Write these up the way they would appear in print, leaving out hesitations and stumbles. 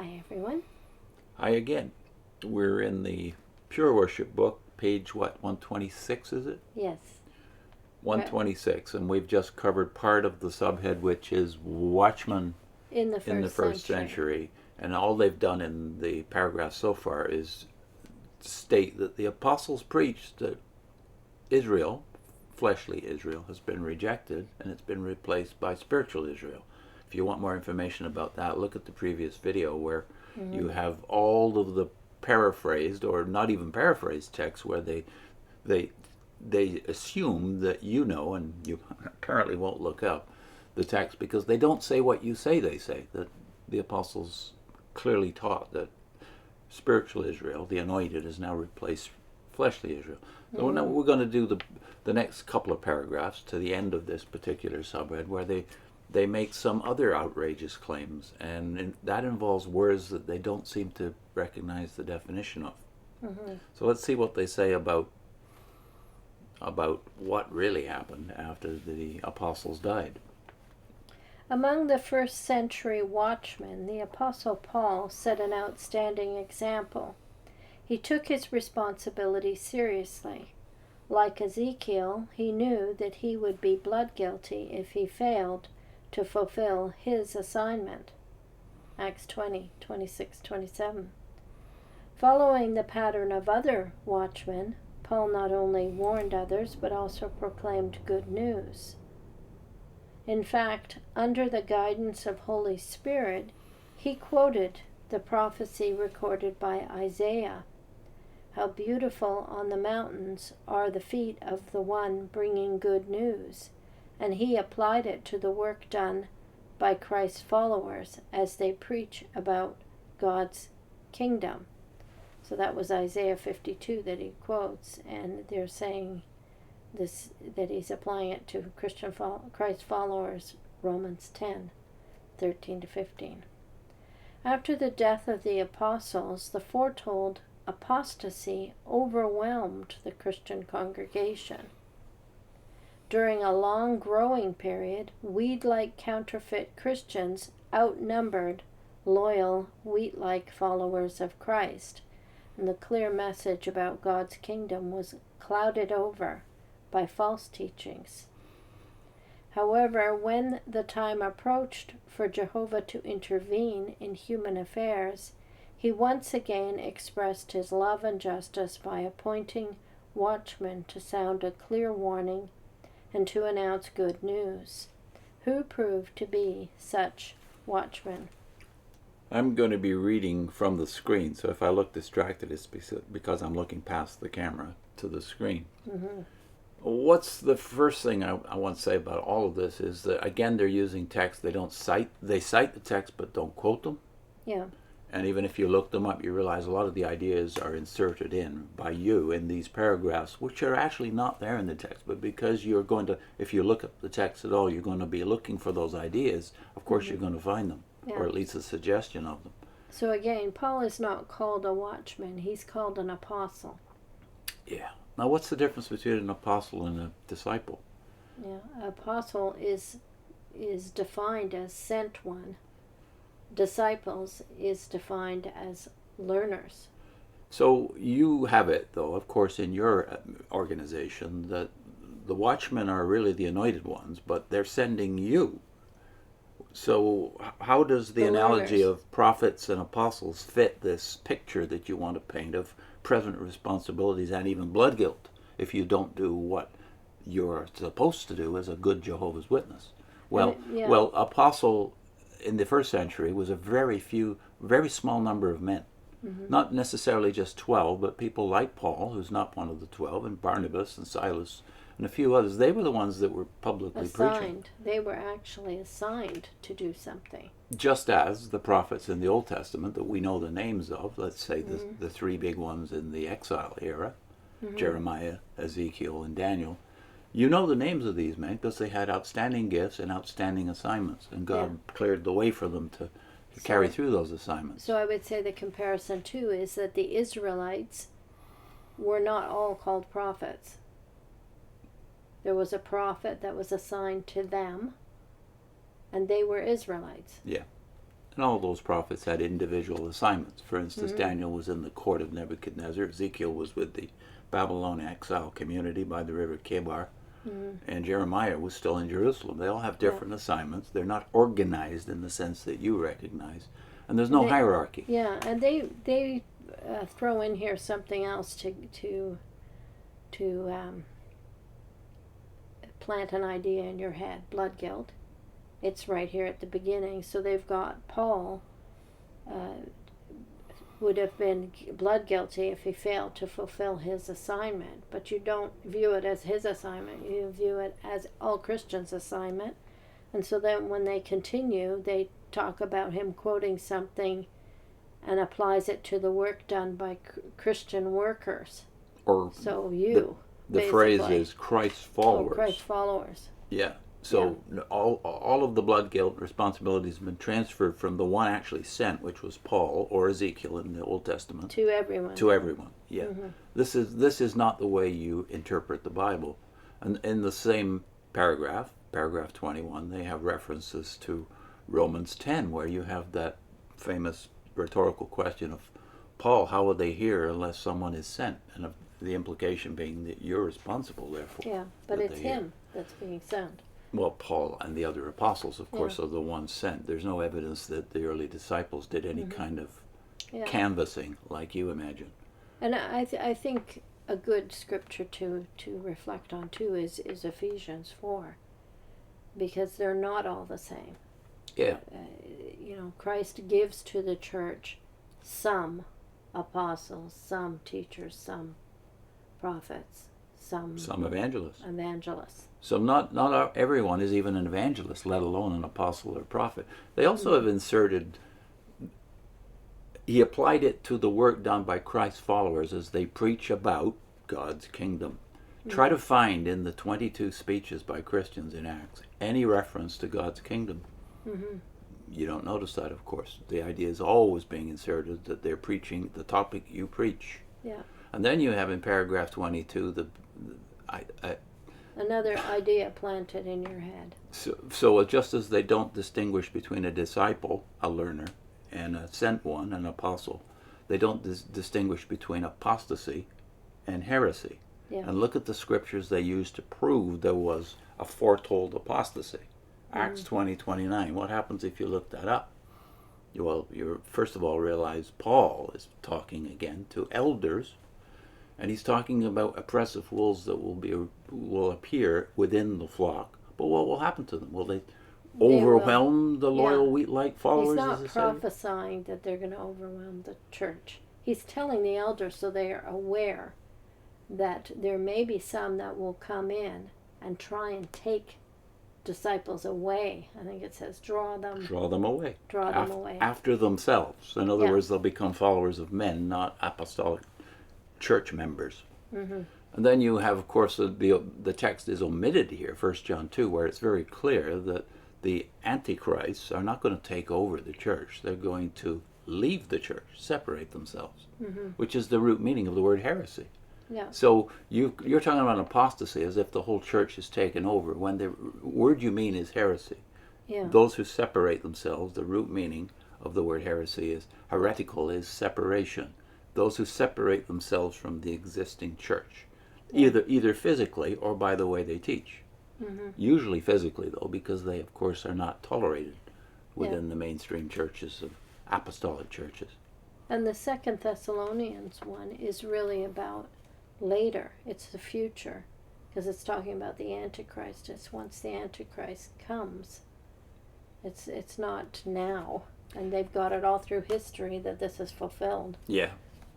Hi, everyone. Hi again. We're in the Pure Worship book, page 126 is it? Yes. 126, and we've just covered part of the subhead, which is Watchmen In the in the first century. And all they've done in the paragraph so far is state that the apostles preached that Israel, fleshly Israel, has been rejected and it's been replaced by spiritual Israel. If you want more information about that, look at the previous video where you have all of the paraphrased or not even paraphrased texts where they assume that you know, and you apparently won't look up the text because they don't say what you say they say. That the apostles clearly taught that spiritual Israel, the anointed, has now replaced fleshly Israel. So now we're going to do the next couple of paragraphs to the end of this particular subhead where they make some other outrageous claims, and that involves words that they don't seem to recognize the definition of. So let's see what they say about what really happened after the apostles died. Among the first century watchmen, the Apostle Paul set an outstanding example. He took his responsibility seriously. Like Ezekiel, he knew that he would be blood guilty if he failed to fulfill his assignment. Acts 20:26-27. Following the pattern of other watchmen, Paul not only warned others but also proclaimed good news. In fact, under the guidance of Holy Spirit, he quoted the prophecy recorded by Isaiah. How beautiful on the mountains are the feet of the one bringing good news. And he applied it to the work done by Christ's followers as they preach about God's kingdom. So that was Isaiah 52 that he quotes, and they're saying this, that he's applying it to Christ followers, Romans 10:13-15. After the death of the apostles, the foretold apostasy overwhelmed the Christian congregation. During a long growing period, weed-like counterfeit Christians outnumbered loyal wheat-like followers of Christ, and the clear message about God's kingdom was clouded over by false teachings. However, when the time approached for Jehovah to intervene in human affairs, he once again expressed his love and justice by appointing watchmen to sound a clear warning and to announce good news. Who proved to be such watchmen? I'm going to be reading from the screen, so if I look distracted, it's because I'm looking past the camera to the screen. What's the first thing I want to say about all of this is that, again, they're using text. They cite the text but don't quote them. Yeah. And even if you look them up, you realize a lot of the ideas are inserted in by you in these paragraphs, which are actually not there in the text. But because you're going to, if you look at the text at all, you're going to be looking for those ideas. Of course, you're going to find them, or at least a suggestion of them. So again, Paul is not called a watchman. He's called an apostle. Yeah. Now, what's the difference between an apostle and a disciple? Yeah, apostle is defined as sent one. Disciples is defined as learners. So you have it, though, of course, in your organization that the watchmen are really the anointed ones, but they're sending you. So how does the analogy of prophets and apostles fit this picture that you want to paint of present responsibilities and even blood guilt if you don't do what you're supposed to do as a good Jehovah's Witness? Well, apostle in the first century was a very small number of men. Not necessarily just 12, but people like Paul, who's not one of the 12, and Barnabas and Silas and a few others. They were the ones that were publicly preaching. They were actually assigned to do something. Just as the prophets in the Old Testament that we know the names of, let's say the three big ones in the exile era, Jeremiah, Ezekiel, and Daniel, you know the names of these men because they had outstanding gifts and outstanding assignments, and God cleared the way for them to carry through those assignments. So I would say the comparison too is that the Israelites were not all called prophets. There was a prophet that was assigned to them, and they were Israelites. Yeah. And all those prophets had individual assignments. For instance, Mhm. Daniel was in the court of Nebuchadnezzar. Ezekiel was with the Babylon exile community by the river Kebar. Mhm. And Jeremiah was still in Jerusalem. They all have different assignments. They're not organized in the sense that you recognize. And there's no hierarchy. Yeah, and they throw in here something else to plant an idea in your head. Blood guilt. It's right here at the beginning. So they've got Paul would have been blood guilty if he failed to fulfill his assignment. But you don't view it as his assignment. You view it as all Christians' assignment. And so then when they continue, they talk about him quoting something and applies it to the work done by Christian workers. Or so you. The phrase is Christ's followers. Oh, Christ's followers. Yeah. So all of the blood guilt responsibilities have been transferred from the one actually sent, which was Paul or Ezekiel in the Old Testament. To everyone. To everyone, yeah. Mm-hmm. This is not the way you interpret the Bible. And in the same paragraph 21, they have references to Romans 10, where you have that famous rhetorical question of Paul, how would they hear unless someone is sent? And the implication being that you're responsible, therefore. Yeah, but it's him that's being sent. Well, Paul and the other apostles, of course, are the ones sent. There's no evidence that the early disciples did any kind of canvassing like you imagine. And I think a good scripture to reflect on, too, is Ephesians 4. Because they're not all the same. Yeah. Christ gives to the church some apostles, some teachers, some prophets, some evangelists. So not everyone is even an evangelist, let alone an apostle or prophet. They also have inserted, he applied it to the work done by Christ's followers as they preach about God's kingdom. Try to find in the 22 speeches by Christians in Acts any reference to God's kingdom. Mm-hmm. You don't notice that, of course. The idea is always being inserted that they're preaching the topic you preach. Yeah. And then you have in paragraph 22 another idea planted in your head. So just as they don't distinguish between a disciple, a learner, and a sent one, an apostle, they don't distinguish between apostasy and heresy. Yeah. And look at the scriptures they used to prove there was a foretold apostasy. Acts 20:29. What happens if you look that up? Well, you first of all realize Paul is talking again to elders, and he's talking about oppressive wolves that will appear within the flock. But what will happen to them? Will they overwhelm the loyal wheat-like followers? He's not prophesying that they're going to overwhelm the church. He's telling the elders so they are aware that there may be some that will come in and try and take disciples away. I think it says draw them away. After themselves. In other words, they'll become followers of men, not apostolic church members. Mm-hmm. And then you have, of course, the text is omitted here, 1 John 2, where it's very clear that the antichrists are not going to take over the church. They're going to leave the church, separate themselves, which is the root meaning of the word heresy. Yeah. So you're talking about apostasy as if the whole church is taken over, when the word you mean is heresy. Yeah. Those who separate themselves, the root meaning of the word heresy is heretical, is separation. Those who separate themselves from the existing church, either physically or by the way they teach. Mm-hmm. Usually physically, though, because they, of course, are not tolerated within the mainstream churches of apostolic churches. And the 2 Thessalonians one is really about later. It's the future, because it's talking about the Antichrist. It's once the Antichrist comes. It's not now, and they've got it all through history that this is fulfilled. Yeah.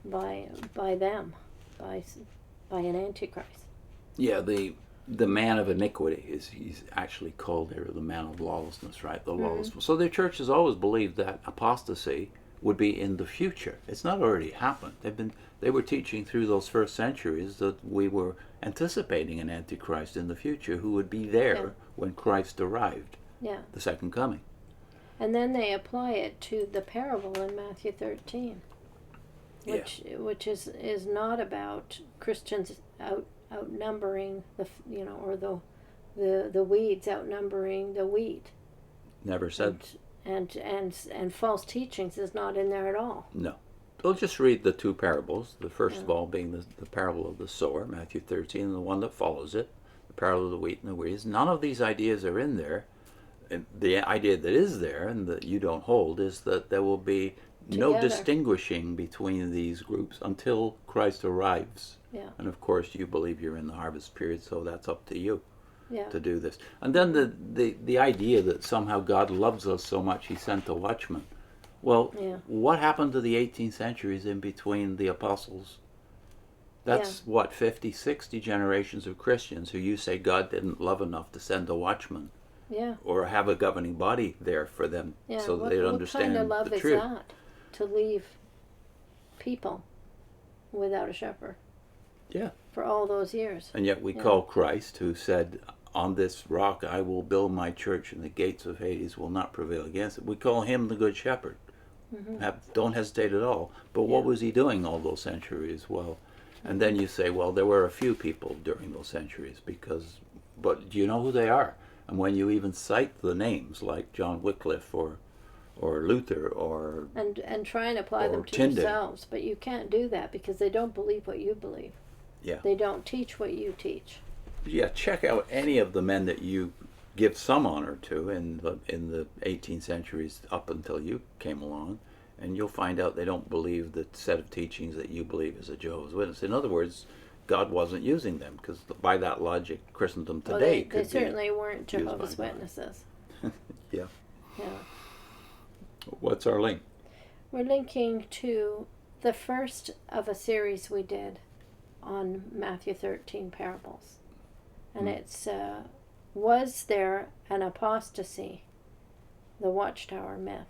By them, by an Antichrist. Yeah, the man of iniquity he's actually called there the man of lawlessness, right? The lawless. So their church has always believed that apostasy would be in the future. It's not already happened. They were teaching through those first centuries that we were anticipating an Antichrist in the future who would be there when Christ arrived. Yeah. The second coming. And then they apply it to the parable in Matthew 13. Which is not about Christians outnumbering the weeds outnumbering the wheat. Never said. and false teachings is not in there at all. No. We'll just read the two parables. The first Yeah. of all being the parable of the sower, Matthew 13, and the one that follows it, the parable of the wheat and the weeds. None of these ideas are in there. And the idea that is there and that you don't hold is that there will be no Together. distinguishing between these groups until Christ arrives. Yeah. And of course, you believe you're in the harvest period, so that's up to you Yeah. to do this. And then the idea that somehow God loves us so much he sent a watchman. Well, Yeah. what happened to the 18 centuries in between the apostles? That's what, 50, 60 generations of Christians who you say God didn't love enough to send a watchman Yeah. or have a governing body there for them Yeah. so what, they'd what understand kind of love the is truth. that? To leave people without a shepherd Yeah. for all those years. And yet we Yeah. call Christ, who said, on this rock I will build my church and the gates of Hades will not prevail against it. We call him the Good Shepherd. Don't hesitate at all. But what Yeah. was he doing all those centuries? Well, and then you say, well, there were a few people during those centuries but do you know who they are? And when you even cite the names like John Wycliffe or Luther or And try and apply Or them to Tyndale. yourselves, but you can't do that because they don't believe what you believe. yeah, They don't teach what you teach. check out any of the men that you give some honor to in the 18th centuries up until you came along, and you'll find out they don't believe the set of teachings that you believe as a Jehovah's Witness. In other words, God wasn't using them because by that logic, Christendom Well, today they could certainly weren't used Jehovah's by God. Witnesses. Yeah. Yeah. What's our link? We're linking to the first of a series we did on Matthew 13 parables. And it's, was there an apostasy? The Watchtower myth.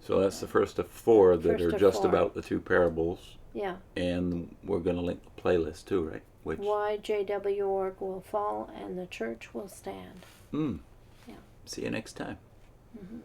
So that's the first of four that First are of just four. about the two parables, Yeah. and we're going to link the playlist too, right? Which Why JW org will fall and the church will stand. mm. Yeah. See you next time. Mm-hmm.